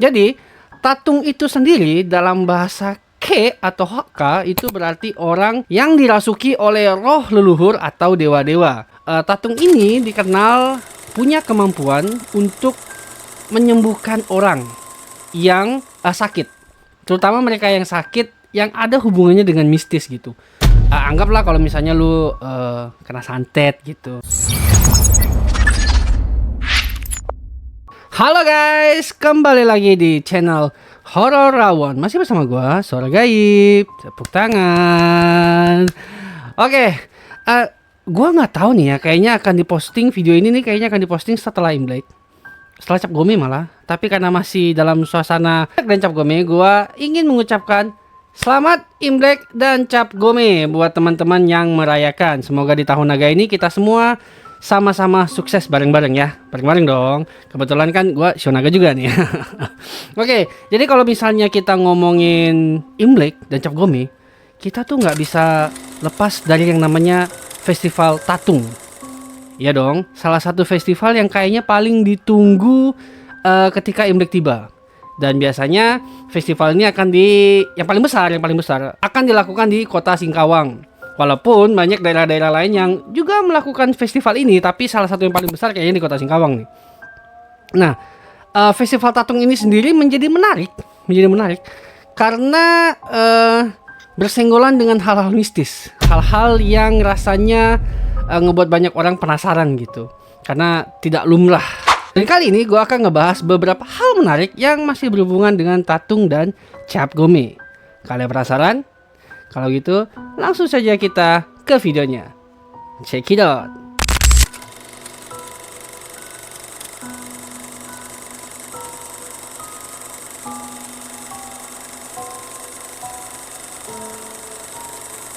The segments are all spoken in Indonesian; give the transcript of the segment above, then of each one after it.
Jadi, tatung itu sendiri dalam bahasa Ke atau Hakka itu berarti orang yang dirasuki oleh roh leluhur atau dewa-dewa. Tatung ini dikenal punya kemampuan untuk menyembuhkan orang yang sakit. Terutama mereka yang sakit yang ada hubungannya dengan mistis gitu. Anggaplah kalau misalnya lu kena santet gitu. Halo guys, kembali lagi di channel Horor Rawon. Masih bersama gua, Suara Gaib. Tepuk tangan. Oke, gua nggak tahu nih ya. Kayaknya akan diposting video ini nih. Kayaknya akan diposting setelah Imlek, setelah Cap Gome malah. Tapi karena masih dalam suasana dan Cap Gome, gua ingin mengucapkan Selamat Imlek dan Cap Gome buat teman-teman yang merayakan. Semoga di tahun naga ini kita semua sama-sama sukses bareng-bareng ya. Bareng-bareng dong. Kebetulan kan gue Shonaga juga nih. Oke, jadi kalau misalnya kita ngomongin Imlek dan Cap Gome, kita tuh nggak bisa lepas dari yang namanya festival tatung. Ya dong, salah satu festival yang kayaknya paling ditunggu ketika Imlek tiba. Dan biasanya festival ini akan yang paling besar akan dilakukan di kota Singkawang. Walaupun banyak daerah-daerah lain yang juga melakukan festival ini, tapi salah satu yang paling besar kayaknya di kota Singkawang nih. Nah, festival tatung ini sendiri menjadi menarik karena bersenggolan dengan hal-hal mistis, hal-hal yang rasanya ngebuat banyak orang penasaran gitu, karena tidak lumrah. Dan kali ini gue akan ngebahas beberapa hal menarik yang masih berhubungan dengan tatung dan Cap Gome. Kalian penasaran? Kalau gitu, langsung saja kita ke videonya. Check it out.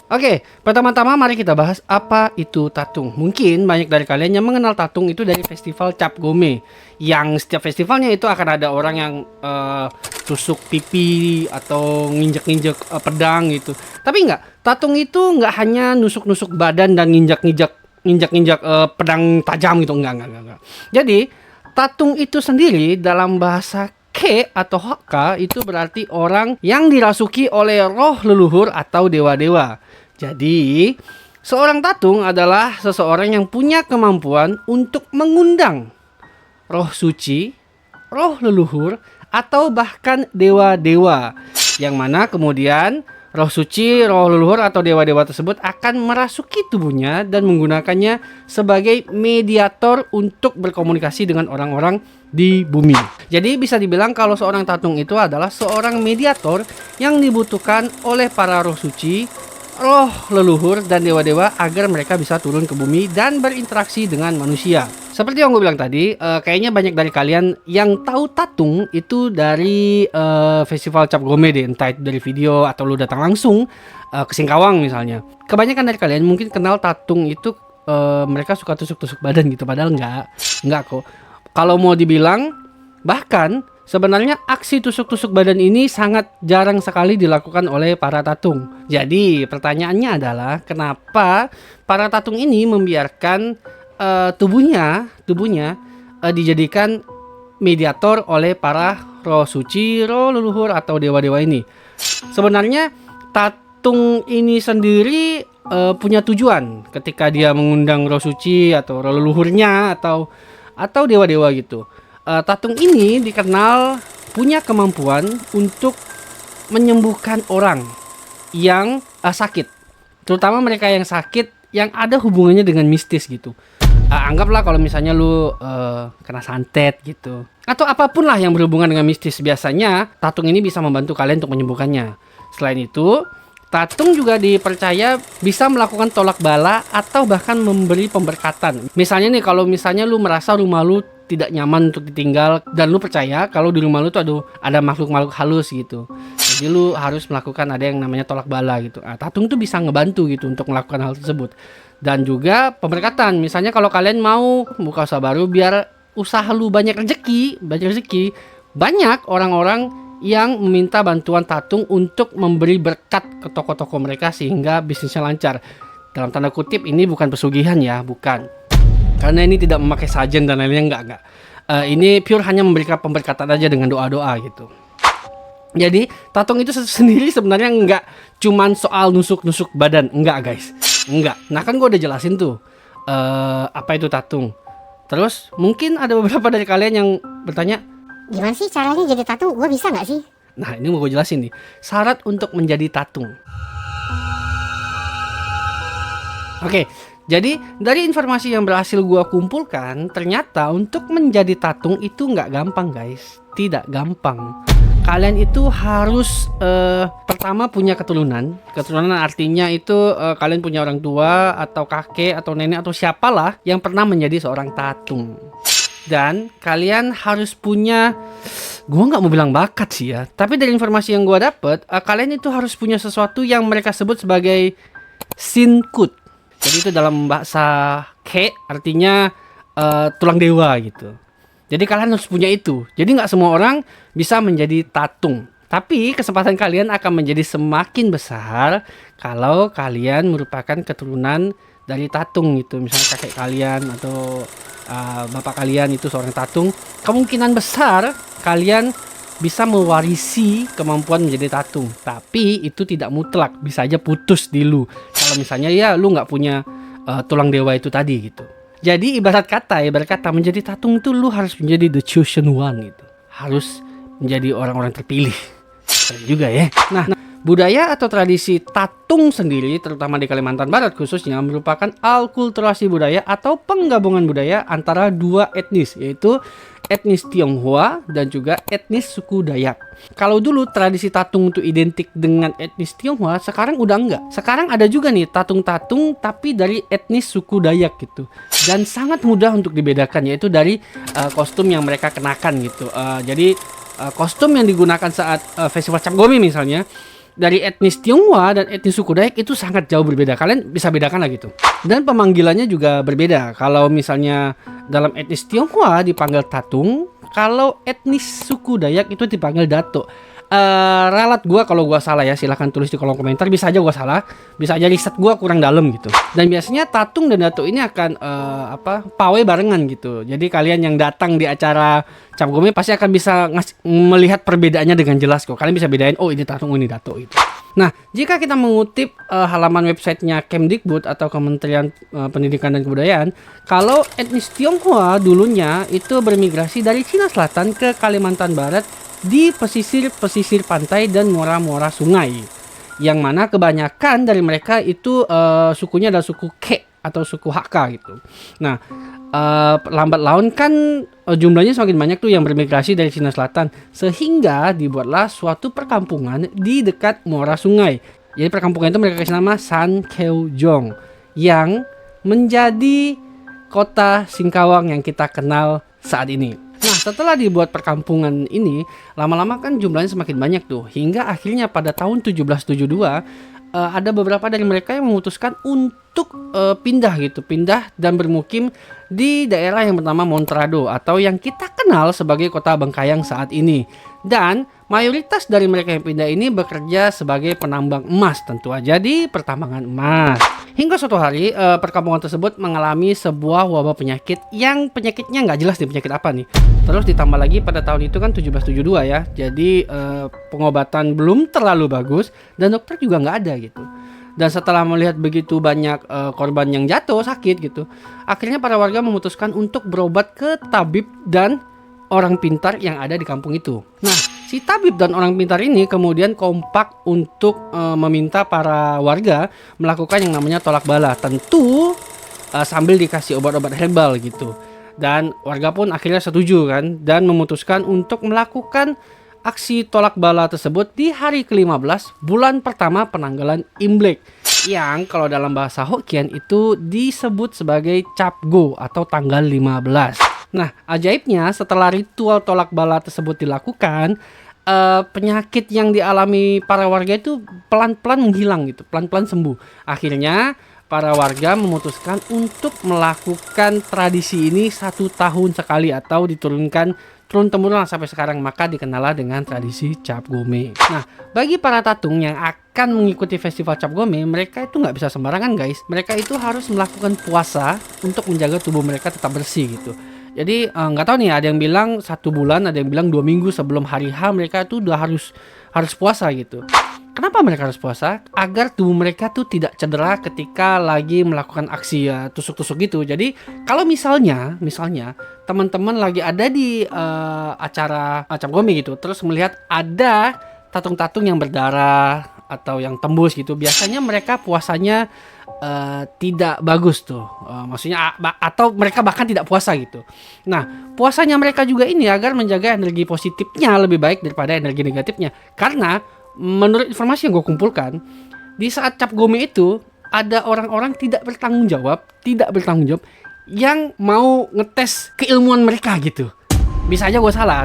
Oke, pertama-tama mari kita bahas apa itu tatung. Mungkin banyak dari kalian yang mengenal tatung itu dari festival Cap Gome, yang setiap festivalnya itu akan ada orang yang tusuk pipi atau nginjek-nginjek pedang gitu. Tapi enggak, tatung itu enggak hanya nusuk-nusuk badan dan nginjak-nginjak pedang tajam gitu, enggak. Jadi, tatung itu sendiri dalam bahasa Ke atau Hakka itu berarti orang yang dirasuki oleh roh leluhur atau dewa-dewa. Jadi, seorang tatung adalah seseorang yang punya kemampuan untuk mengundang roh suci, roh leluhur, atau bahkan dewa-dewa. Yang mana kemudian roh suci, roh leluhur, atau dewa-dewa tersebut akan merasuki tubuhnya dan menggunakannya sebagai mediator untuk berkomunikasi dengan orang-orang di bumi. Jadi bisa dibilang kalau seorang tatung itu adalah seorang mediator yang dibutuhkan oleh para roh suci, roh leluhur, dan dewa-dewa agar mereka bisa turun ke bumi dan berinteraksi dengan manusia. Seperti yang gue bilang tadi, kayaknya banyak dari kalian yang tahu tatung itu dari festival Cap Gome deh, entah itu dari video atau lu datang langsung ke Singkawang misalnya. Kebanyakan dari kalian mungkin kenal tatung itu mereka suka tusuk-tusuk badan gitu, padahal enggak kok. Kalau mau dibilang, bahkan sebenarnya aksi tusuk-tusuk badan ini sangat jarang sekali dilakukan oleh para tatung. Jadi pertanyaannya adalah kenapa para tatung ini membiarkan tubuhnya dijadikan mediator oleh para roh suci, roh leluhur, atau dewa-dewa ini. Sebenarnya tatung ini sendiri punya tujuan ketika dia mengundang roh suci atau roh leluhurnya atau dewa-dewa gitu. Tatung ini dikenal punya kemampuan untuk menyembuhkan orang yang sakit, terutama mereka yang sakit yang ada hubungannya dengan mistis gitu. Anggaplah kalau misalnya lu kena santet gitu, atau apapun lah yang berhubungan dengan mistis. Biasanya tatung ini bisa membantu kalian untuk menyembuhkannya. Selain itu, tatung juga dipercaya bisa melakukan tolak bala atau bahkan memberi pemberkatan. Misalnya nih, kalau misalnya lu merasa rumah lu tidak nyaman untuk ditinggal dan lu percaya kalau di rumah lu tuh ada makhluk-makhluk halus gitu, jadi lu harus melakukan ada yang namanya tolak bala gitu. Tatung tuh bisa ngebantu gitu untuk melakukan hal tersebut. Dan juga pemberkatan, misalnya kalau kalian mau buka usaha baru biar usaha lu banyak rezeki, banyak orang-orang yang meminta bantuan tatung untuk memberi berkat ke toko-toko mereka sehingga bisnisnya lancar. Dalam tanda kutip, ini bukan pesugihan ya, bukan. Karena ini tidak memakai sajen dan lainnya, enggak. Ini pure hanya memberikan pemberkatan aja dengan doa-doa gitu. Jadi tatung itu sendiri sebenarnya nggak cuman soal nusuk-nusuk badan, enggak guys, enggak. Nah kan gue udah jelasin tuh apa itu tatung. Terus mungkin ada beberapa dari kalian yang bertanya, gimana sih caranya jadi tatung? Gue bisa nggak sih? nah ini mau gue jelasin nih, syarat untuk menjadi tatung. Oke, jadi dari informasi yang berhasil gue kumpulkan, ternyata untuk menjadi tatung itu nggak gampang guys, tidak gampang. Kalian itu harus pertama punya keturunan. Keturunan artinya itu kalian punya orang tua atau kakek atau nenek atau siapalah yang pernah menjadi seorang tatung. Dan kalian harus punya, gue nggak mau bilang bakat sih ya, tapi dari informasi yang gue dapet, kalian itu harus punya sesuatu yang mereka sebut sebagai sinkut. Jadi itu dalam bahasa Ke artinya tulang dewa gitu. Jadi kalian harus punya itu. Jadi nggak semua orang bisa menjadi tatung. Tapi kesempatan kalian akan menjadi semakin besar kalau kalian merupakan keturunan dari tatung gitu. Misalnya kakek kalian atau bapak kalian itu seorang tatung. Kemungkinan besar kalian bisa mewarisi kemampuan menjadi tatung. Tapi itu tidak mutlak. Bisa aja putus di lu. Kalau misalnya ya lu nggak punya tulang dewa itu tadi gitu. Jadi ibarat kata menjadi tatung itu lu harus menjadi the chosen one gitu. Harus menjadi orang-orang terpilih. Keren juga ya. Nah, budaya atau tradisi tatung sendiri terutama di Kalimantan Barat khususnya merupakan alkulturasi budaya atau penggabungan budaya antara dua etnis, yaitu etnis Tionghoa dan juga etnis suku Dayak. Kalau dulu tradisi tatung itu identik dengan etnis Tionghoa, sekarang udah enggak. Sekarang ada juga nih tatung-tatung tapi dari etnis suku Dayak gitu. Dan sangat mudah untuk dibedakan, yaitu dari kostum yang mereka kenakan gitu. Jadi kostum yang digunakan saat festival Cap Gome misalnya dari etnis Tionghoa dan etnis suku Dayak itu sangat jauh berbeda. Kalian bisa bedakan lah gitu. Dan pemanggilannya juga berbeda. Kalau misalnya dalam etnis Tionghoa dipanggil tatung, kalau etnis suku Dayak itu dipanggil dato. Ralat gua kalau gua salah ya, silahkan tulis di kolom komentar. Bisa aja gua salah, bisa aja riset gua kurang dalam gitu. Dan biasanya tatung dan dato ini akan pawai barengan gitu. Jadi kalian yang datang di acara Cap Gome pasti akan bisa melihat perbedaannya dengan jelas kok. Kalian bisa bedain, oh ini tatung, ini dato gitu. Nah, jika kita mengutip halaman websitenya Kemdikbud atau Kementerian Pendidikan dan Kebudayaan, kalau etnis Tionghoa dulunya itu bermigrasi dari Cina Selatan ke Kalimantan Barat di pesisir pantai dan muara-muara sungai, yang mana kebanyakan dari mereka itu sukunya adalah suku Ke atau suku Hakka gitu. Nah, lambat laun kan jumlahnya semakin banyak tuh yang bermigrasi dari Cina Selatan, sehingga dibuatlah suatu perkampungan di dekat muara sungai. Jadi perkampungan itu mereka kasih nama San Keujong, yang menjadi kota Singkawang yang kita kenal saat ini. Nah, setelah dibuat perkampungan ini, lama-lama kan jumlahnya semakin banyak tuh, hingga akhirnya pada tahun 1772 ada beberapa dari mereka yang memutuskan untuk pindah dan bermukim di daerah yang bernama Montrado atau yang kita kenal sebagai kota Bengkayang saat ini. Dan mayoritas dari mereka yang pindah ini bekerja sebagai penambang emas, tentu aja di pertambangan emas. Hingga suatu hari perkampungan tersebut mengalami sebuah wabah penyakit yang penyakitnya nggak jelas nih penyakit apa nih. Terus ditambah lagi pada tahun itu kan 1772 ya, jadi pengobatan belum terlalu bagus dan dokter juga nggak ada gitu. Dan setelah melihat begitu banyak korban yang jatuh sakit gitu, akhirnya para warga memutuskan untuk berobat ke tabib dan orang pintar yang ada di kampung itu. Nah, si tabib dan orang pintar ini kemudian kompak untuk meminta para warga melakukan yang namanya tolak bala, tentu sambil dikasih obat-obat herbal gitu. Dan warga pun akhirnya setuju kan, dan memutuskan untuk melakukan aksi tolak bala tersebut di hari ke-15 bulan pertama penanggalan Imlek, yang kalau dalam bahasa Hokkien itu disebut sebagai Cap Go atau tanggal 15. Nah, ajaibnya setelah ritual tolak bala tersebut dilakukan, penyakit yang dialami para warga itu pelan-pelan menghilang gitu, pelan-pelan sembuh. Akhirnya para warga memutuskan untuk melakukan tradisi ini 1 tahun sekali atau diturunkan turun-temurun sampai sekarang, maka dikenal dengan tradisi Cap Gome. Nah, bagi para tatung yang akan mengikuti festival Cap Gome, mereka itu nggak bisa sembarangan guys. Mereka itu harus melakukan puasa untuk menjaga tubuh mereka tetap bersih gitu. Jadi nggak tahu nih, ada yang bilang 1 bulan, ada yang bilang 2 minggu sebelum hari H mereka tuh udah harus puasa gitu. Kenapa mereka harus puasa? Agar tubuh mereka tuh tidak cedera ketika lagi melakukan aksi ya tusuk-tusuk gitu. Jadi kalau misalnya teman-teman lagi ada di acara cap gome gitu, terus melihat ada tatung-tatung yang berdarah atau yang tembus gitu, biasanya mereka puasanya tidak bagus tuh. Maksudnya atau mereka bahkan tidak puasa gitu. Nah, puasanya mereka juga ini agar menjaga energi positifnya lebih baik daripada energi negatifnya. Karena menurut informasi yang gue kumpulkan, di saat cap gome itu ada orang-orang tidak bertanggung jawab yang mau ngetes keilmuan mereka gitu. Bisa aja gue salah,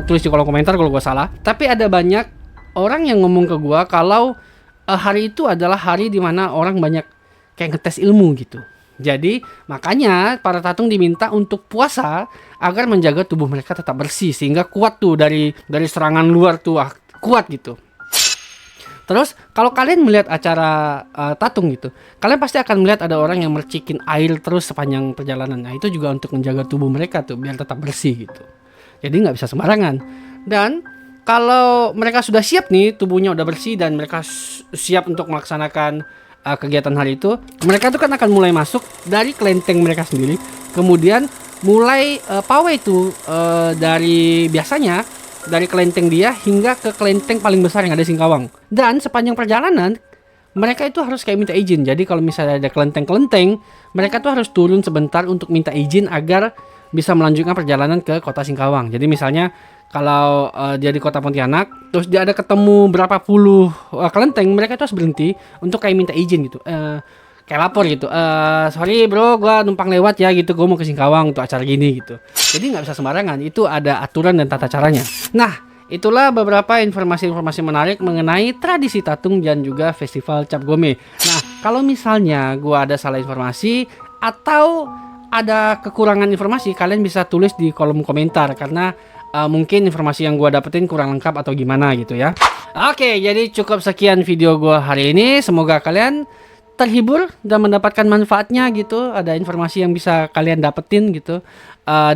tulis di kolom komentar kalau gue salah. Tapi ada banyak orang yang ngomong ke gue kalau hari itu adalah hari dimana orang banyak kayak ngetes ilmu gitu. Jadi makanya para tatung diminta untuk puasa agar menjaga tubuh mereka tetap bersih sehingga kuat tuh dari serangan luar tuh, kuat gitu. Terus kalau kalian melihat acara tatung gitu, kalian pasti akan melihat ada orang yang mercikin air terus sepanjang perjalanan. Nah itu juga untuk menjaga tubuh mereka tuh biar tetap bersih gitu. Jadi nggak bisa sembarangan. Dan kalau mereka sudah siap nih, tubuhnya udah bersih dan mereka siap untuk melaksanakan kegiatan hari itu, mereka tuh kan akan mulai masuk dari kelenteng mereka sendiri, kemudian mulai pawai itu dari biasanya dari kelenteng dia hingga ke kelenteng paling besar yang ada di Singkawang. Dan sepanjang perjalanan mereka itu harus kayak minta izin. Jadi kalau misalnya ada kelenteng-kelenteng, mereka tuh harus turun sebentar untuk minta izin agar bisa melanjutkan perjalanan ke kota Singkawang. Jadi misalnya kalau dia di kota Pontianak, terus dia ada ketemu berapa puluh kelenteng, mereka tuh harus berhenti untuk kayak minta izin gitu. Kayak lapor gitu, sorry bro, gue numpang lewat ya gitu, gue mau ke Singkawang untuk acara gini gitu. Jadi nggak bisa sembarangan, itu ada aturan dan tata caranya. Nah, itulah beberapa informasi-informasi menarik mengenai tradisi tatung dan juga festival cap gome. Nah, kalau misalnya gue ada salah informasi atau ada kekurangan informasi, kalian bisa tulis di kolom komentar karena mungkin informasi yang gue dapetin kurang lengkap atau gimana gitu ya. Oke, jadi cukup sekian video gue hari ini. Semoga kalian terhibur dan mendapatkan manfaatnya gitu. Ada informasi yang bisa kalian dapetin gitu.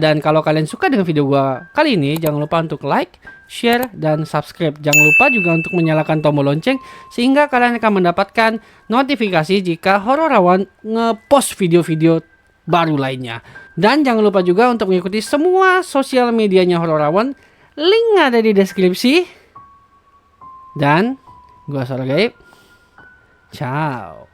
Dan kalau kalian suka dengan video gua kali ini, jangan lupa untuk like, share, dan subscribe. Jangan lupa juga untuk menyalakan tombol lonceng sehingga kalian akan mendapatkan notifikasi jika Horrorawan ngepost video-video baru lainnya. Dan jangan lupa juga untuk mengikuti semua sosial medianya Horrorawan. Link ada di deskripsi. Dan gua Suara Gaib. Ciao.